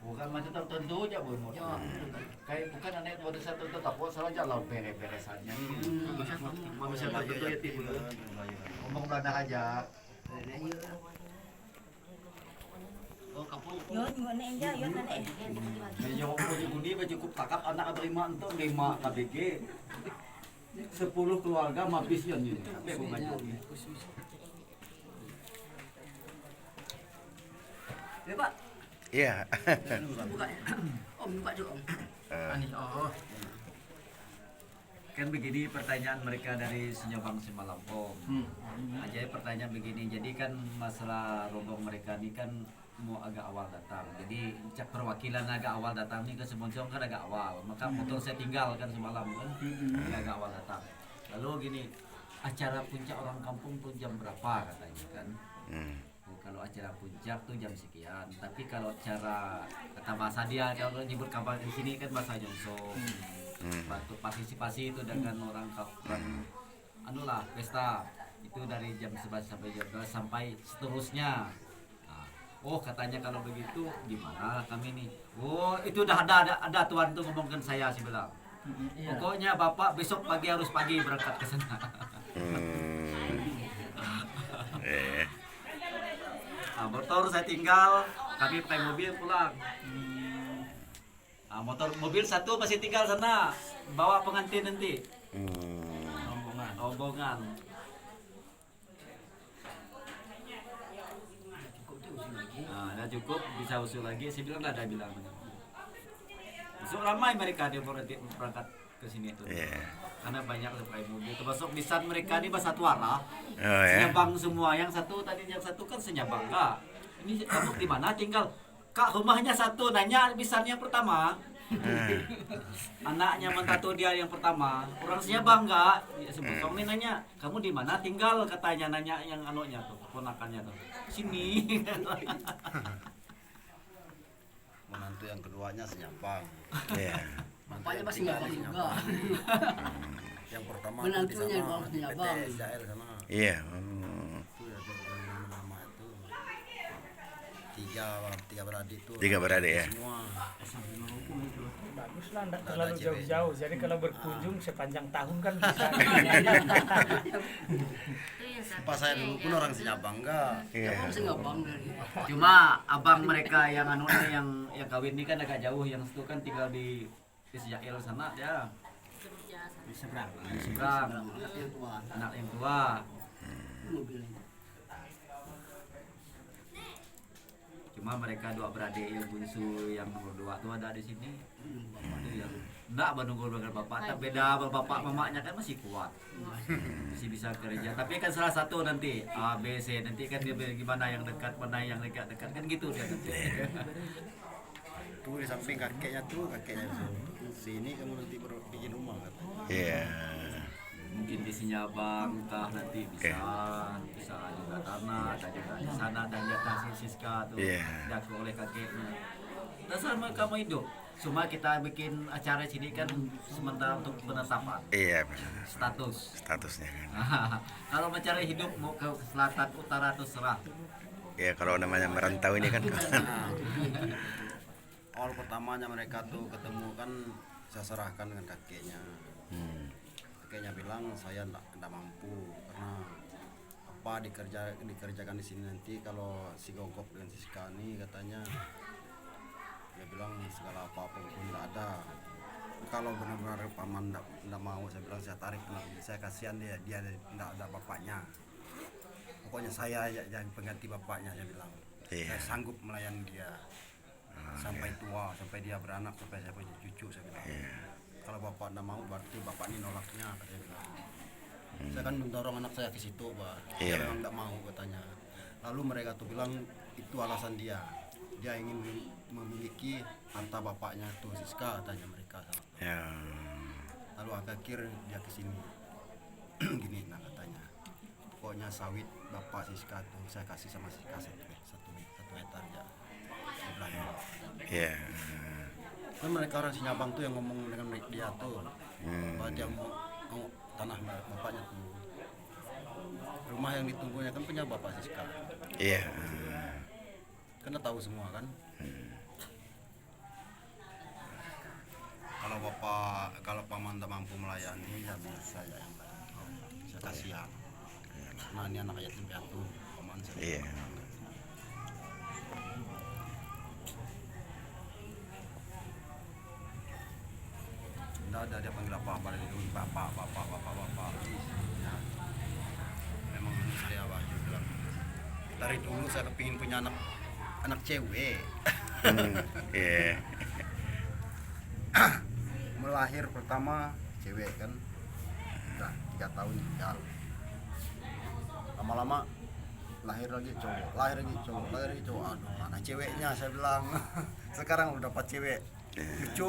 Bukan macam tertentu aja bu. Kayak bukan aneh pada satu tetap salah jalan pere-peresannya. Manusia tertentu ya tipe. Ngomong Belanda aja. Yun, ngone enja, yun na eh. Yang budi cukup takap anak terima untuk 5 KBG. 10 keluarga mabis yon ini. Tapi bukan. Ya Pak. Iya. Buka. Om buka dulu Om. Ani oh. Kan begini pertanyaan mereka dari Senyabang semalam Om. Aja pertanyaan begini, jadi kan masalah rombong mereka ini kan mau agak awal datang. Jadi perwakilan agak awal datang nih ke Semoncong kan agak awal. Maka motor saya tinggal kan semalam kan. Agak awal datang. Lalu gini, acara puncak orang kampung tuh jam berapa katanya kan? Kalau acara puncak tuh jam sekian. Tapi kalau acara kata bahasa dia kalau nyebut kabar di sini kan bahasa Jongsong. Waktu partisipasi itu dengan orang anulah pesta itu dari jam 11 sampai jam 12 sampai seterusnya. Nah, oh katanya kalau begitu gimana kami nih? Oh itu udah ada tuan tuh ngomongkan saya sih bilang. Pokoknya bapak besok pagi harus pagi berangkat ke sana. Nah, motor saya tinggal, kami pakai mobil pulang. Nah, mobil satu masih tinggal sana, bawa pengantin nanti. Rombongan. Nah, udah cukup, bisa usul lagi. Saya bilang ada bilang. Besok ramai mereka dia berangkat ke sini tuh. Karena banyak pakai mobil. Termasuk di saat mereka ini bahasa Tuara. Senyabang semua. Yang satu kan senyabang kak. Ini kamu di mana tinggal? Kak rumahnya satu. Nanya bisanya pertama. Anaknya mentatu dia yang pertama. Orang senyabang enggak? Ya, sebelum ini nanya, kamu di mana tinggal? Katanya nanya yang anunya tuh, ponakannya tuh. Sini. Menantu yang keduanya senyapang. Bapaknya masih nyabang juga. Yang pertama Menantunya di bawah senyabang. PT SJL sana. Iya. Itu ya nama itu. Tiga beradik itu. Tiga beradik ya. Semua. Baguslah, tidak terlalu jauh-jauh. Jadi kalau berkunjung sepanjang tahun kan bisa. Pas saya dulu pun orang senyapang enggak. Senyabang dari. Cuma abang mereka yang yang kawin ini kan agak jauh, yang itu kan tinggal di Israel sana ya. Di seberang. Anak yang tua. Cuma mereka dua beradik yang bungsu yang nomor 2 tuh ada di sini. Bapak itu yang enggak menunggu dengan bapak, tapi beda bapak mamanya kan masih kuat. Masih bisa kerja. Tapi kan salah satu nanti A B C nanti kan dia gimana yang dekat, mana yang dekat kan gitu dia nanti. Tuh di samping kakeknya sini kamu nanti bikin rumah katanya. Iya. Mungkin di Senyabang entah nanti bisa juga tanah, ada juga di sana dan di atas Siska tuh diaku oleh kakeknya. Dan sama kamu hidup. Cuma kita bikin acara sini kan sementara untuk penetapan. Iya benar. Statusnya kan. Kalau mencari hidup mau ke selatan utara atau serah. Ya kalau namanya merantau ini kan. Awal pertamanya mereka tuh ketemu kan saya serahkan dengan kakeknya. Kakeknya bilang saya enggak mampu karena apa dikerjakan di sini nanti kalau si Gogok dan si Skani katanya dia bilang segala apa-apa pun enggak ada. Kalau benar-benar paman enggak mau saya bilang saya tarik, saya kasihan dia enggak ada bapaknya. Pokoknya saya yang pengganti bapaknya saya bilang. Saya sanggup melayani dia. Sampai tua, sampai dia beranak, sampai saya punya cucu saya bilang. Kalau bapak enggak mau berarti bapak ini nolaknya katanya bilang. Saya kan mendorong anak saya ke situ, Pak. Dia memang enggak mau katanya. Lalu mereka tuh bilang itu alasan dia. Dia ingin memiliki harta bapaknya tuh Siska katanya mereka. Lalu akhir dia ke sini. Gini nah katanya. Pokoknya sawit bapak Siska tuh saya kasih sama Siska 1 hektar ya. Iya. Kan mereka orang Senyabang tuh yang ngomong dengan dia tuh, bahwa dia mau tanah bapaknya tuh. Rumah yang ditunggunya kan punya bapak Siska. Iya. Karena tahu semua kan. kalau paman tak mampu melayani ya biar saya yang melayani. Saya kasihan. Nah ini anak yatim piatu paman saya. Iya. Tidak ada dia panggil apa-apa dari dulu bapak. Ya. Memang saya wajib bilang. Dari dulu saya kepingin punya anak cewek. Iya. Melahir pertama cewek kan, udah 3 tahun tinggal. Lama-lama lahir lagi cowok. Aduh mana ceweknya saya bilang. Sekarang udah dapat cewek. Cucu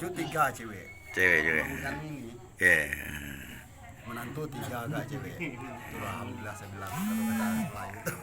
3 cewek. Cewek juga. Bukan ini. Iya. Menantu 3 agak cewek. Itulah alhamdulillah saya bilang kalau kata lain itu.